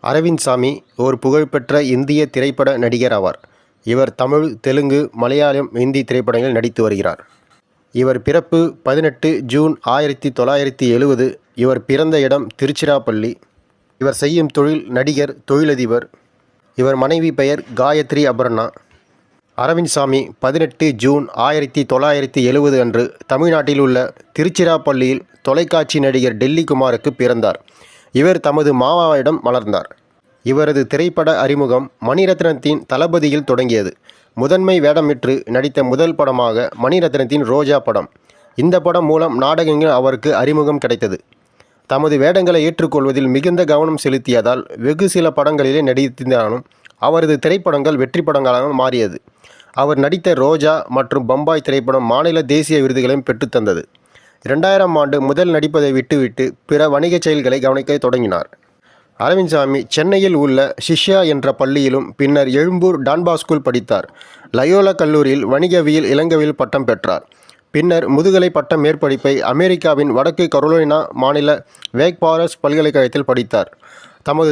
அரவிந்த் சாமி ஒரு புகழ்பெற்ற இந்திய திரைப்பட நடிகர் ஆவார். இவர் தமிழ், தெலுங்கு, மலையாளம், இந்தி திரைப்படங்களில் நடித்து வருகிறார். இவர் பிறப்பு 18 ஜூன் 1970. இவர் பிறந்த இடம் திருச்சிராப்பள்ளி. இவர் செய்யும் தொழில் நடிகர், தொழிலதிபர். இவர் மனைவி பெயர் காயத்ரி அபர்ணா. அரவிந்த் சாமி 18 ஜூன் 1970 அன்று தமிழ்நாட்டில் உள்ள திருச்சிராப்பள்ளியில் தொலைக்காட்சி நடிகர் டெல்லி குமாருக்கு பிறந்தார். இவர் தமது மாமாவிடம் வளர்ந்தார். இவரது திரைப்பட அறிமுகம் மணிரத்னத்தின் தளபதியில் தொடங்கியது. முதன்மை வேடமிட்டு நடித்த முதல் படமாக மணிரத்னத்தின் ரோஜா படம். இந்த படம் மூலம் நாடகங்கள் அவருக்கு அறிமுகம் கிடைத்தது. தமது வேடங்களை ஏற்றுக்கொள்வதில் மிகுந்த கவனம் செலுத்தியதால் வெகு சில படங்களிலே நடித்திருந்தாலும் அவரது திரைப்படங்கள் வெற்றி படங்களாக மாறியது. அவர் நடித்த ரோஜா மற்றும் பம்பாய் திரைப்படம் மாநில தேசிய விருதுகளையும் பெற்றுத்தந்தது. 2000 ஆண்டு முதல் நடிப்பதை விட்டுவிட்டு பிற வணிக செயல்களை கவனிக்க தொடங்கினார். அரவிந்த் சாமி சென்னையில் உள்ள சிஷ்யா என்ற பள்ளியிலும் பின்னர் எழும்பூர் டான்பாஸ்கோவில் படித்தார். லயோலா கல்லூரியில் வணிகவியல் இளங்கலையில் பட்டம் பெற்றார். பின்னர் முதுகலை பட்ட மேற்படிப்பை அமெரிக்காவின் வடக்கு கரோலினா மாநில வேக் ஃபாரஸ்ட் பல்கலைக்கழகத்தில் படித்தார். தமது